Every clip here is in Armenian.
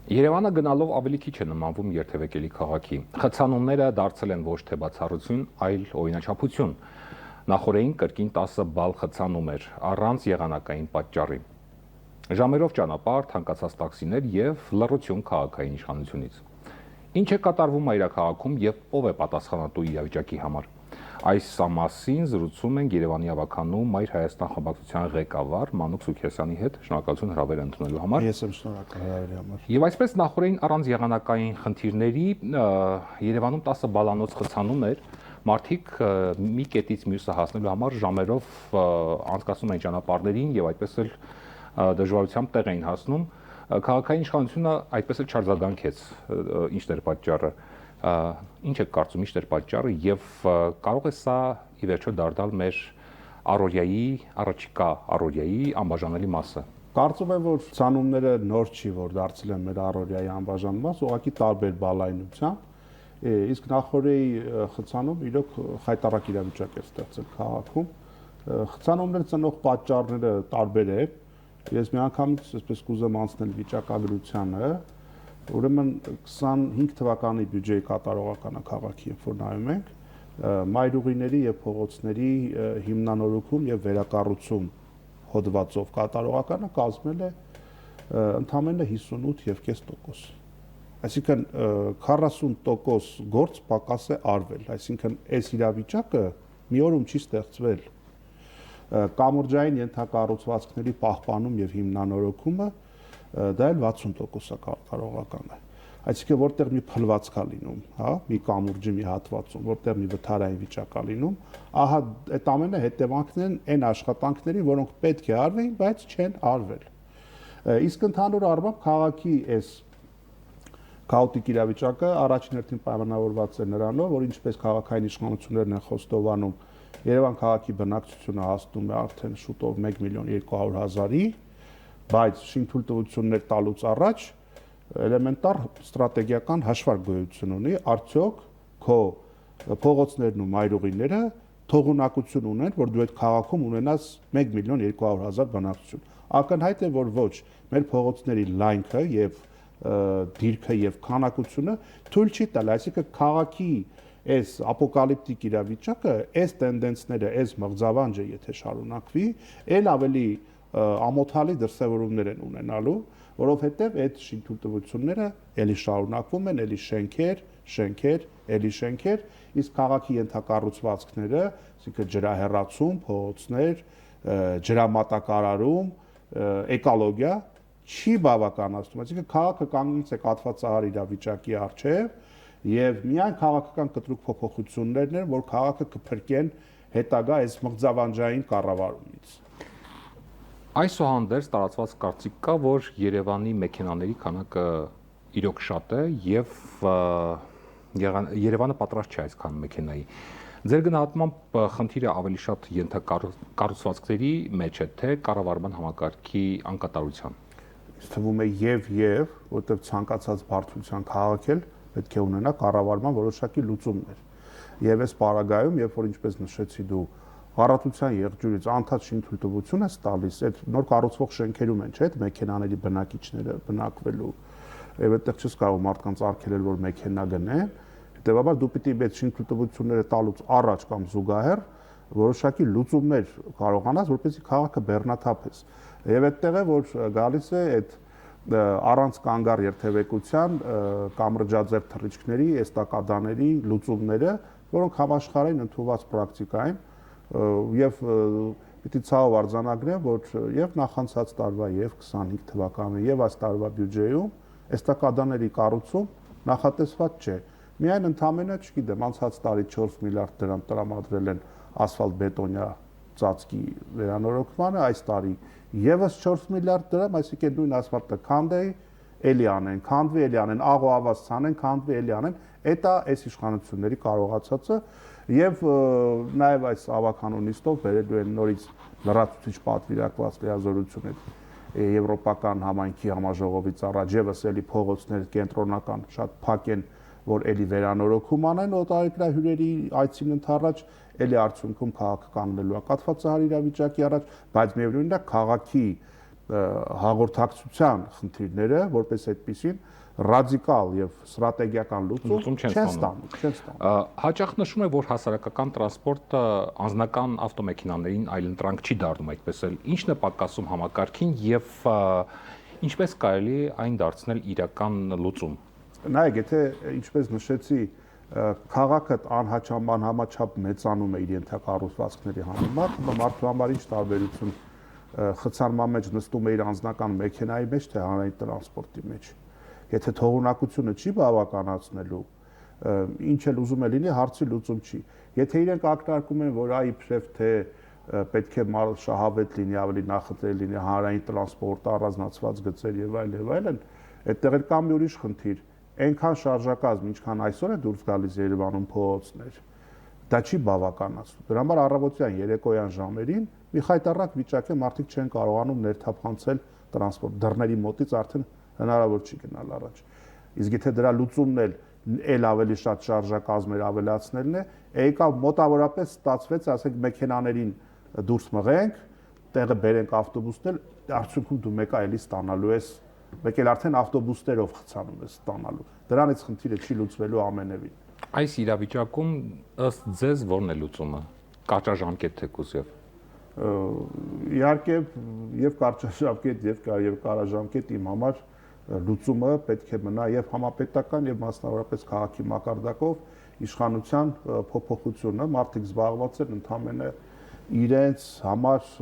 Երևանը գնալով ավելի քիչ է նմանվում երթևեկելի քաղաքի։ Խցանումները դարձել են ոչ թե բացառություն, այլ օրինաչափություն։ Նախորդին կրկին 10 բալ խցանում էր առանց եղանակային պատճառի։ Ժամերով ճանապարհ, թանկացած տաքսիներ եւ լռություն քաղաքային իշխանությունից։ Ինչ է կատարվում մայրաքաղաքում եւ ով է պատասխանատու իրավիճակի համար։ Այս մասին զրուցում ենք Երևանի ավականու Մայր Հայաստան խմբակցության ղեկավար Մանուկ Սուքերսյանի հետ։ Շնորհակալություն հրավերը ընդունելու համար։ Ես եմ շնորհակալ հրավերի համար։ Եվ այսպես նախորդին առանց եղանակային խնդիրների Երևանում 10 բալանոց խցանում էր, մարդիկ մի կետից մյուսը հասնելու համար ժամերով անցկացնում էին ճանապարհներին եւ այդպես էլ դժվարությամբ տեղ էին հասնում։ Քաղաքային իշխանությունը այդպես էլ չարձագանքեց, ինչն էր պատճառը։ Ինչ եք կարծում, ինչն էր պատճառը եւ կարող է սա ի վերջո դարձնել մեր առաջիկա առօրյայի անբաժանելի մասը։ Կարծում եմ, որ ցանումները նոր չի, որ դարձել են մեր առօրյայի անբաժանելի մաս, ուղղակի տարբեր բալայնությամբ, իսկ նախորդի խցանում իրոք խայտառակ իրավիճակ է ստեղծել քաղաքում։ Խցանումները ծնող պատճառները տարբեր են։ Ես միանգամից այսպես կուզեմ անցնել վիճակագրությանը, ուրեմն 25 թվականի բյուջեի կատարողականը քաղաքի, երբ որ նայում ենք, մայրուղիների եւ փողոցների հիմնանորոգում եւ վերակառուցում հոդվածով կատարողականը կազմել է ընդամենը 58.5%։ Այսինքն 40% գործ պակաս է արվել, այսինքն այս իրավիճակը մի օրում չի ստեղծվել։ Կամուրջային ենթակառուցվածքների պահպանում եւ հիմնանորոգումը դա էլ 60% կատարողական է։ Այսինքն որտեղ մի փլված կա լինում, հա, մի կամուրջի մի հատվածում, որտեղ մի վթարային վիճակ կա լինում, ահա այդ ամենը հետևանքներն են այն աշխատանքների, որոնք պետք է արվեին, բայց չեն արվել։ Իսկ ընդհանուր առմամբ քաղաքի այս քաոտիկ իրավիճակը առաջին հերթին պայմանավորված է նրանով, որ ինչպես քաղաքային իշխանություններն են խոստովանում, Երևան քաղաքի բնակչությունը հասնում է արդեն շուտով 1.200.000-ի, բայց շինթույլտվություններ տալուց առաջ էլեմենտար ստրատեգիական հաշվարկ գոյություն ունի, արդյոք քո փողոցներն ու մայրուղիները թողունակություն ունեն, որ դու այդ քաղաքում ունենաս 1.200.000 բնակչություն։ Ակնհայտ է, որ ոչ, մեր փողոցների լայնքը եւ դիրքը եւ քանակությունը թույլ չի տալ, այսինքն քաղաքի այս ապոկալիպտիկ իրավիճակը, այս տենդենսները, այս մղձավանջը, եթե շարունակվի, ել ավելի ամոթալի դրսևորումներ են ունենալու, որովհետև այդ շինթույլտվությունները ելի շարունակվում են, ելի շենքեր, ելի շենքեր, իսկ քաղաքի ենթակառուցվածքները, այսինքն ջրահեռացում, փողոցներ, ջրամատակարարում, էկոլոգիա չի բավականացնում, այսինքն քաղաքը կանգնած է կաթվածահար իրավիճակի առջև եւ միայն քաղաքական կտրուկ փոփոխություններն են, որ քաղաքը կփրկեն հետագա այս մղձավանջային կառավարումից։ Այսուհանդերձ տարածված կարծիք կա, որ Երևանի մեքենաների քանակը իրոք շատ է եւ Երևանը պատրաստ չէ այսքան մեքենայի։ Ձեր գնահատմամբ խնդիրը ավելի շատ ենթակառուցվածքների մեջ է, թե կառավարման համակարգի անկատարության։ Ինձ թվում է եւ, որտեղ ցանկացած բարդության քաղաք էլ պետք է ունենա կառավարման որոշակի լուծումներ։ Եվ այս պարագայում, երբ որ ինչպես նշեցի դու, առատության եղջյուրից անդադ շինթույլտվություն է տալիս, այդ նոր կառուցվող շենքերում են, չէ՞, այդ մեքենաների բնակիչները բնակվելու։ Եվ այդտեղ չես կարող մարդկանց արգելել, որ մեքենա գնեն։ Հետևաբար դու պիտի այդ շինթույլտվությունները տալուց առաջ կամ զուգահեռ որոշակի լուծումներ կարողանաս, որպեսզի քաղաքը բեռնաթափես։ Եվ այդտեղ է, որ գալիս է այդ առանց կանգառ երթևեկության կամրջաձև թռիչքների, էստակադաների լուծումները, որոնք համաշխարհային ընդունված պրակտիկա են եւ պիտի ցավով արձանագրեմ, որ եւ նախանցած տարվա եւ 25 թվականի եւ այս տարվա բյուջեում էստակադաների կառուցում նախատեսված չէ։ Միայն ընդամենը, չգիտեմ, անցած տարի 4 միլիարդ դրամ տրամադրել են ասֆալտ-բետոնյա ծածկի վերանորոգմանը, այս տարի եւս 4 միլիարդ դրամ, այսինքն նույն ասֆալտը քանդեի, էլի անեն, աղո ավազ ցանեն, քանդվի, էլի անեն, դա այս իշխանությունների կարողացածը եւ նաեւ այս ավականու նիստով վերելու են նորից լրացուցիչ պատվիրակված լիազորություն այդ եվրոպական համայնքի համաժողովից առաջ եւս էլի փողոցներ կենտրոնական շատ փակ են, որ էլի վերանորոգում անեն օտարերկրյա հյուրերի այցին ընդառաջ, էլի արդյունքում քաղաքը կանգնելու է կաթվածահար իրավիճակի առաջ, բայց միևնույնն է քաղաքի հաղորդակցության խնդիրները, որպես այդպեսին ռադիկալ եւ ստրատեգիական լուծում չեն ստանում։ Հաճախ նշում է, որ հասարակական տրանսպորտը անձնական ավտոմեքենաներին այլընտրանք չի դառնում, այդպես էլ ինչ նպատակասում համակարգին եւ ինչպես կարելի է այն դարձնել իրական լուծում։ Նայեք, եթե ինչպես նշեցի, քաղաքը անհամաչափ մեծանում է իր ենթակառուցվածքների համեմատ, մարդու համար ինչ տարբերություն խցանման մեջ նստում է իր անձնական մեքենայի մեջ, թե հանրային տրանսպորտի մեջ։ Եթե թողունակությունը չի բավականացնելու, ինչ էլ ուզում է լինի, հարցի լուծում չի։ Եթե իրենք ակնարկում են, որ իբրև թե պետք է շահավետ լինի, ավելի նախընտրել լինի հանրային տրանսպորտը, առանձնացված գծեր եւ այլն, այդտեղ էլ կա մի ուրիշ խնդիր։ Այնքան շարժակազմ, ինչքան այսօր է դուրս գալիս Երևանում փողոցներ, դա չի բավականացնում։ Դրա համար առավոտյան երեկոյան ժամերին մի խայտառակ վիճակ է, մարդիկ չեն կարողանում ներթափանցել տրանսպորտ, դռների մոտից արդեն հնարավոր չի գնալ առաջ։ Իսկ եթե դրա լուծումն էլ ավելի շատ շարժակազմեր ավելացնելն է, եկավ մոտավորապես ստացվեց, ասենք մեքենաներին դուրս մղենք, տեղը բերենք ավտոբուսներ, արդյունքում դու մեկը էլի ստանալու ես, մեկ էլ արդեն ավտոբուսներով խցանում ես ստանալու։ Դրանից խնդիրը չի լուծվելու ամենևին։ Այս իրավիճակում ըստ ձեզ ո՞րն է լուծումը։ Կարճաժամկետ թեկուզ եւ իհարկե եւ կարճաժամկետ եւ կարաժամկետ իմ համար լուծումը պետք է մնա եւ համապետական եւ մասնավորապես քաղաքի մակարդակով իշխանության փոփոխությունը, մարդիկ զբաղված են ընդհանրապես իրենց համար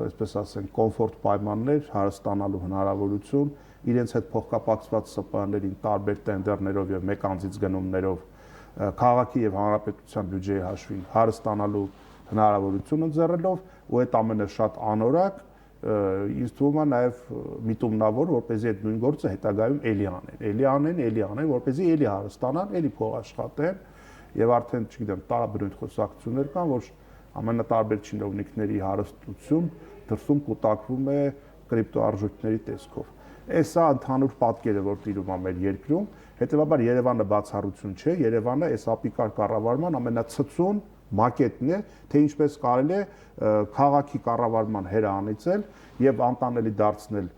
այսպես ասենք կոմֆորտ պայմաններ հարստանալու հնարավորություն, իրենց հետ փոխկապակցված ՍՊԸ-ներին տարբեր տենդերներով եւ մեկ անձից գնումներով քաղաքի եւ հանրապետության բյուջեի հաշվին հարստանալու հնարավորություն ընձեռելով ու այդ ամենը շատ անորակ ինձ թվում է նաեւ միտումնավոր, որպեսզի այդ նույն գործը հետագայում էլի անեն, որպեսզի էլի հարստանան, էլի փող աշխատեն եւ արդեն, չգիտեմ, տարաբնույթ խոսակցություններ կան, որ ամենատարբեր չինովնիկների հարստություն դրսում կուտակվում է կրիպտոարժույթների տեսքով։ Սա ընդհանուր պատկերը, որ տիրում է մեր երկրում, հետեւաբար Երևանը բացառություն չէ, Երևանը այս ապիկար կառավարման ամենացծուն մակետն է, թե ինչպես կարելի է քաղաքի կառավարման հերը անիծել եւ անտանելի դարձնել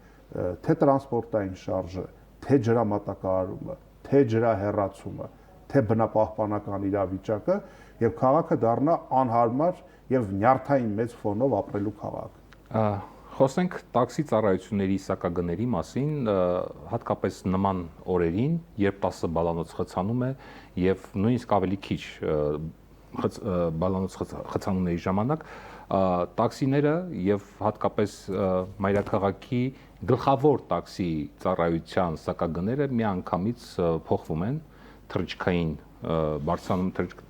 թե տրանսպորտային շարժը, թե ջրամատակարարումը, թե ջրահեռացումը, թե բնապահպանական իրավիճակը եւ քաղաքը դառնա անհարմար եւ նյարդային մեծ ֆոնով ապրելու քաղաք։ Խոսենք տաքսի ծառայությունների սակագների մասին, հատկապես նման օրերին, երբ 10 բալանոց խցանում է եւ նույնիսկ ավելի քիչ բալանոց խցանումների ժամանակ տաքսիները եւ հատկապես մայրաքաղաքի գլխավոր տաքսի ծառայության սակագները միանգամից փոխվում են, թռիչքային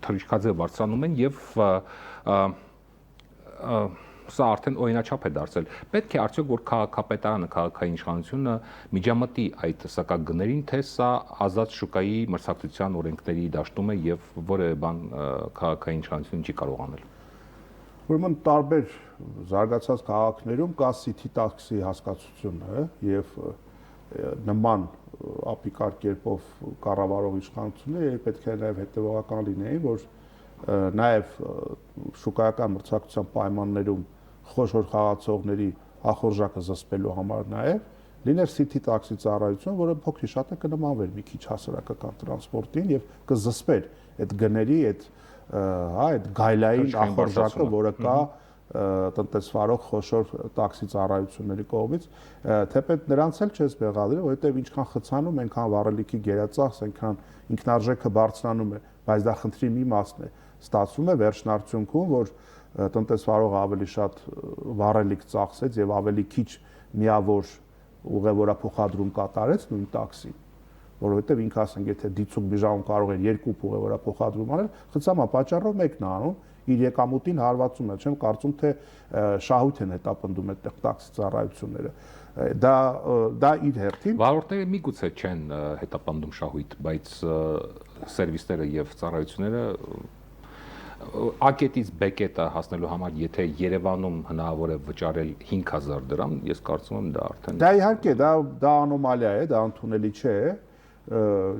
թռիչքաձև բարձրանում են եւ սա արդեն օրինաչափ է դարձել։ Պետք է արդյոք որ քաղաքապետարանը, քաղաքային իշխանությունը միջամտի այդ սակագներին, թե սա ազատ շուկայի մրցակցության օրենքների դաշտում է եւ որևէ բան քաղաքային իշխանությունը չի կարող անել։ Ուրեմն տարբեր զարգացած քաղաքներում կա city taxi հասկացությունը եւ նման ապիկար կերպով կառավարող իշխանությունները պետք է նաեւ հետեւողական լինեին, որ նաեւ շուկայական մրցակցության պայմաններում խոշոր խաղացողների ախորժակը զսպելու համար նաեւ լիներ city taxi ծառայություն, որը փոքրի շատ է կնմանվեր մի քիչ հասարակական տրանսպորտին եւ կզսպեր այդ գների, այդ գայլային ախորժակը, որը կա տնտեսվարող խոշոր տաքսի ծառայությունների կողմից, թեպետ նրանց էլ չես մեղադրի, որովհետև ինչքան խցանում, այնքան վառելիքի գերածախս, այնքան ինքնարժեքը բարձրանում է, բայց դա խնդրի մի մասն է։ Ստացվում է վերջնարդյունքում, որ տնտեսվարողը ավելի շատ վառելիք ծախսեց եւ ավելի քիչ միավոր ուղևորափոխադրում կատարեց նույն տաքսին, որովհետև ինքը ասենք եթե դիցուկ մի ժամում կարող էր 2 ուղևորափոխադրում անել, խցամա պատճառով մեկն է անում, իր եկամուտին հարվածում է, չեմ կարծում թե շահույթ են հետապնդում այդ տաքսի ծառայությունները։ Դա իր հերթին վարորդները միգուցե չեն հետապնդում շահույթ, բայց սերվիսները եւ ծառայությունները A-կետից B-կետը հասնելու համար, եթե Երևանում հնարավոր է վճարել 5000 դրամ, ես կարծում եմ դա արդեն Դա իհարկե, դա անոմալիա է, դա ընդունելի չէ։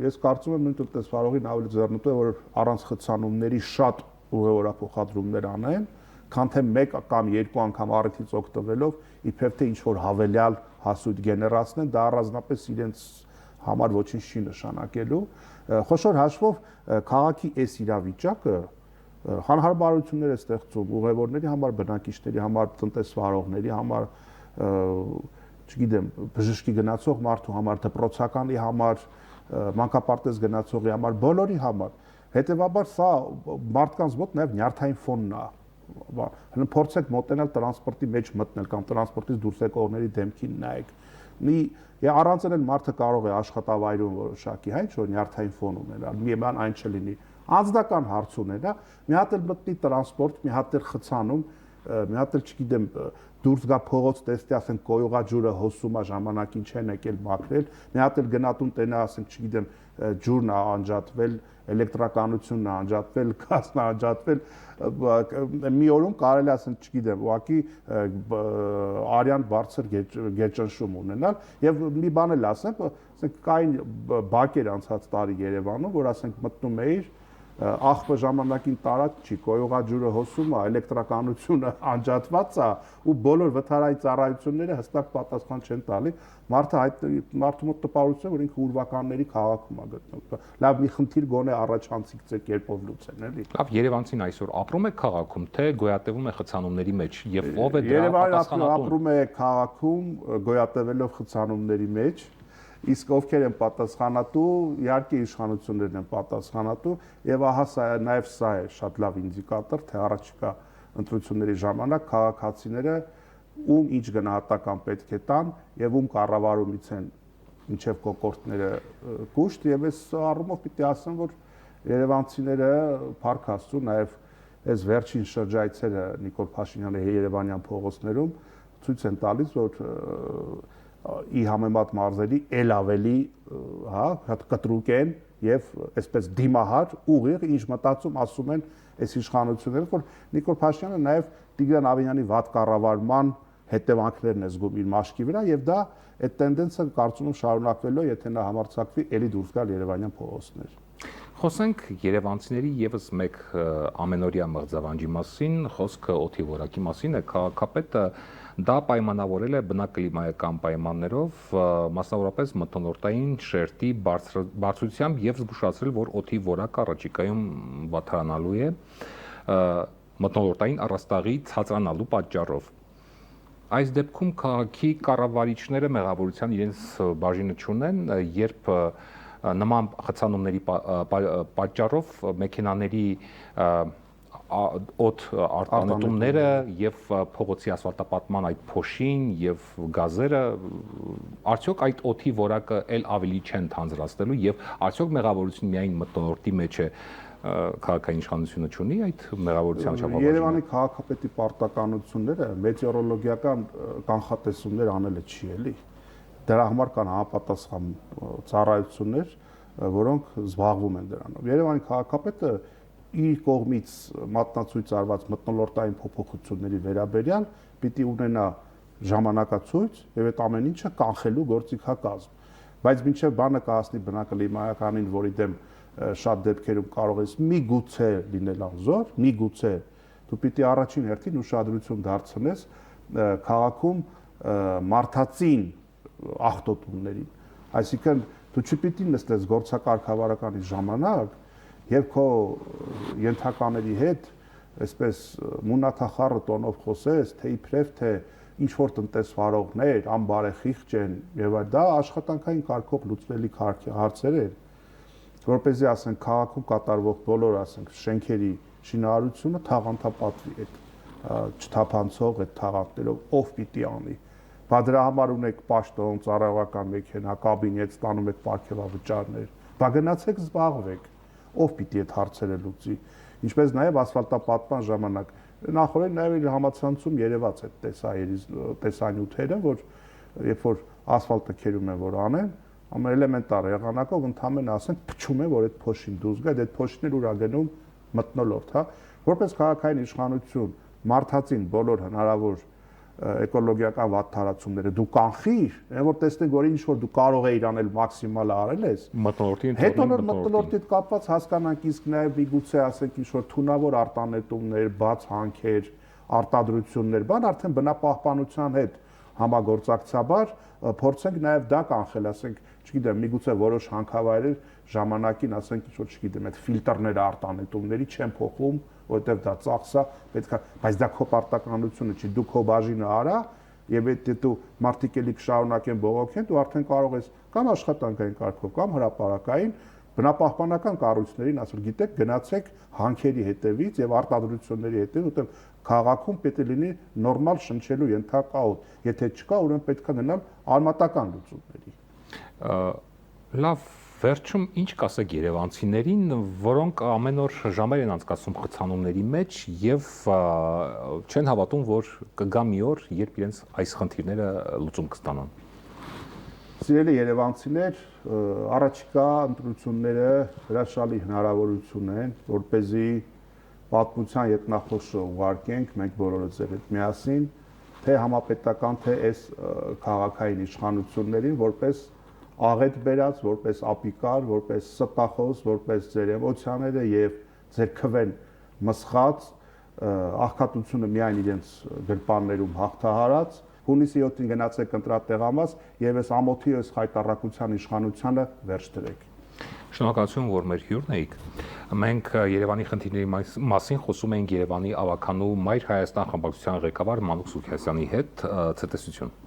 Ես կարծում եմ նույն տնտեսվարողին ավելի ձեռնտու է, որ առանց խցանումների շատ ուղևորափոխադրումներ անեն, քան թե մեկ կամ երկու անգամ առիթից օգտվելով իբրև թե ինչ որ հավելյալ հասույթ գեներացնեն, դա առանձնապես իրենց համար ոչինչ չի նշանակելու։ Խոշոր հաշվով քաղաքի այս իրավիճակը հանրահարաբարություններ է ստեղծում ուղևորների համար, բնակիչների համար, տնտեսվարողների համար, չգիտեմ, բժշկի գնացող մարդու համար, դպրոցականի համար, մանկապարտեզ գնացողի համար, բոլորի համար։ Հետևաբար սա մարդկանց մոտ նաև նյարդային ֆոնն է։ Հենց փորձեք մոտենալ տրանսպորտի մեջ մտնել կամ տրանսպորտից դուրս եկողների դեմքին նայեք։ Առանց էլ մարդը կարող է աշխատավայրում որոշակի, հա, ինչ-որ նյարդային ֆոն ունենալ, մի բան այն չլինի։ Անձնական հարց ունենա, մի հատ էլ մտնի տրանսպորտ, մի հատ էլ խցանում, մի հատ էլ չգիտեմ դուրս գա փողոց տեստի, ասենք կոյուղաջուրը հոսում է, ժամանակին չեն եկել մաքրել, մի հատ էլ գնատուն տենա, ասենք չգիտեմ ջուրն է անջատվել, էլեկտրականությունն է անջատվել, գազն է անջատվել, մի օրում կարելի է ասենք չգիտեմ, ուղղակի արյան բարձր գերջանշում ունենալ եւ մի բան էլ ասեմ, ասենք կային բակեր անցած տարի Երևանում, որ ասենք մտնում էիր աղբը ժամանակին տարած չի, կոյուղաջուրը հոսում է, էլեկտրականությունը անջատված է ու բոլոր վթարային ծառայությունները հստակ պատասխան չեն տալի, մարդու մոտ տպավորություն է, որ ինքը ուրվականների քաղաքում է գտնվում։ Լավ, մի խնդիր գոնե առաջանցիկ ձեր կերպով լուծեն, էլի։ Լավ, Երևանցին այսօր ապրում է քաղաքում, թե գոյատևում է խցանումների մեջ եւ ով է դրա Երևանը պատասխանատուն։ ապրում է քաղաքում գոյատևելով խցանումների մեջ, իսկ ովքեր են պատասխանատու, իհարկե իշխանություններն են պատասխանատու եւ ահա նաեւ սա է շատ լավ ինդիկատոր, թե առաջիկա ընտրությունների ժամանակ քաղաքացիները ում ինչ գնահատական պետք է տան եւ ում կառավարումից են մինչեւ կոկորտները կուշտ եւ այս առումով պիտի ասեմ, որ երևանցիները փառք Աստծո նաեւ այս վերջին շրջայցերը Նիկոլ Փաշինյանի Երևանյան փողոցներում ցույց են տալիս, որ ի համեմատ մարզերի ել ավելի, հա, կտրուկ են եւ այսպես դիմահար ուղիղ ինչ մտածում ասում են այս իշխանությունները, որ Նիկոլ Փաշինյանը նաեւ Տիգրան Ավենյանի վատ կառավարման հետևանքներն է զգում իր մաշկի վրա եւ դա այդ տենդենսը կարծում եմ շարունակվելու է, եթե նա համարձակվի ելի դուրս գալ Երևանյան փողոցներ։ Խոսենք երևանցիների եւս մեկ ամենօրյա մղձավանջի մասին, խոսքը օդի որակի մասին է, քաղաքապետը դա պայմանավորել է բնակլիմայական պայմաններով, մասնավորապես մթնոլորտային շերտի բարձրությամբ եւ զգուշացրել, որ օդի որակը առաջիկայում վատթարանալու է մթնոլորտային առաստաղի ցածրանալու պատճառով։ Այս դեպքում քաղաքի կառավարիչները մեղավորության իրենց բաժինը չունեն, երբ նման խցանումների պատճառով մեքենաների օդ արտանետումները եւ փողոցի ասֆալտապատման այդ փոշին եւ գազերը արդյոք այդ օդի որակը ել ավելի չեն թանձրացնելու եւ արդյոք մեղավորությունը միայն մթնոլորտի մեջ է քաղաքային իշխանությունը չունի այդ մեղավորության չափաբաժինը։ Երևանի քաղաքապետի պարտականությունները մեթեորոլոգիական կանխատեսումներ անելը չի էլի։ Դրա համար կան համապատասխան ծառայություններ, որոնք զբաղվում են դրանով։ Երևանի քաղաքապետը իր կողմից մատնացույց արված մթնոլորտային փոփոխությունների վերաբերյալ պիտի ունենա ժամանակացույց եւ այդ ամեն ինչը կանխելու գործիքակազմ։ Բայց մինչեւ բանը կհասնի բնակլիմայականին, որի դեմ շատ դեպքերում կարող է միգուցե լինել անզոր, միգուցե դու պիտի առաջին հերթին ուշադրություն դարձնես քաղաքում մարդածին ախտոտումներին։ Այսինքն դու չպիտի նստես գործակարգավարականի ժամանակ եւ քո ենթակաների հետ այսպես մունաթախառը տոնով խոսես, թե իբրև թե ինչ որ տնտեսվարողներ անբարեխիղճ են եւ այլ, դա աշխատանքային կարգով լուծվելիք հարցեր են, որպեսզի ասենք քաղաքում կատարվող բոլոր ասենք շենքերի շինարարությունը թաղանթապատվի այդ չթափանցող այդ թաղանթներով ով պիտի անի։ Բա դրա համար ունեք պաշտոն, ծառայողական մեքենա, կաբինետ, ստանում եք պարգևավճարներ։ Բա գնացեք զբաղվեք։ Ով պիտի այդ հարցերը լուծի։ Ինչպես նաև ասֆալտապատման ժամանակ նախորեն նաև իր համացանցում երևաց այդ տեսանյութերը, որ երբ որ ասֆալտը քերում են որ անեն, ամենէլեմենտար եղանակով ընդհանրապես ասենք փչում է, որ այդ փոշին դուրս գա, այդ փոշիներ ուր ագնում մթնոլորտ, հա, որպես քաղաքային իշխանություն մարդածին բոլոր հնարավոր էկոլոգիական վատթարացումները դու կանխիր, այն որ տեսնենք որ ինչ որ դու կարող ես անել մաքսիմալը արել ես մթնոլորտին հետո մթնոլորտի հետ կապված հասկանանք իսկ նաև միգուցե ասենք ինչ որ թունավոր արտանետումներ, բաց հանքեր, արտադրություններ, բան արդեն բնապահպանության հետ համագործակցաբար փորձենք նաև դա կանխել, ասենք, չգիտեմ, միգուցե որոշ հանքավայրեր ժամանակին, ասենք, ինչ որ չգիտեմ, այդ ֆիլտրները արտանետումների չեն փոխում, որովհետև դա ծախսա, պետքա, բայց դա քո պարտականությունը չի, դու քո բաժինը արա, եւ եթե դու մարդիկ էլի կշարունակեն բողոքեն, դու արդեն կարող ես կամ աշխատանքային կարգով, կամ հրապարակային բնապահպանական կառույցներին ասել, գիտեք, գնացեք հանքերի հետևից եւ արտադրությունների հետևից, որտեղ քաղաքում պետք է լինի նորմալ շնչելու ենթակա օդ, եթե չկա, ուրեմն պետք է գնալ արմատական լուծումների։ Լավ, վերջում ինչ կասեք երևանցիներին, որոնք ամեն օր ժամեր են անցկացնում խցանումների մեջ եւ չեն հավատում, որ կգա մի օր, երբ իրենց այս խնդիրները լուծում կստանան։ Սիրելի երևանցիներ, առաջիկա ընտրությունները հրաշալի հնարավորություն են, որպեսզի պատմության ետնախորշը ուղարկենք մենք բոլորը ձեր հետ միասին, թե համապետական, թե այս քաղաքային իշխանություններին, որպես աղետ բերած, որպես ապիկար, որպես ստախոս, որպես ձեր էմոցիաները եւ ձեր քվեն մսխած աղքատությունը միայն իրենց գրպաններում հաղթահարած, հունիսի 7-ին գնացեք ընտրատեղամաս եւ այս ամոթի այս խայտառակության իշխանությանը վերջ դրեք։ Շնորհակալություն, որ մեր հյուրն էիք։ Մենք Երևանի խնդիրների մասին խոսում ենք Երևանի ավականու Մայր Հայաստան խմբակցության ղեկավար Մանուկ Սուքիասյանի հետ, ցտեսություն։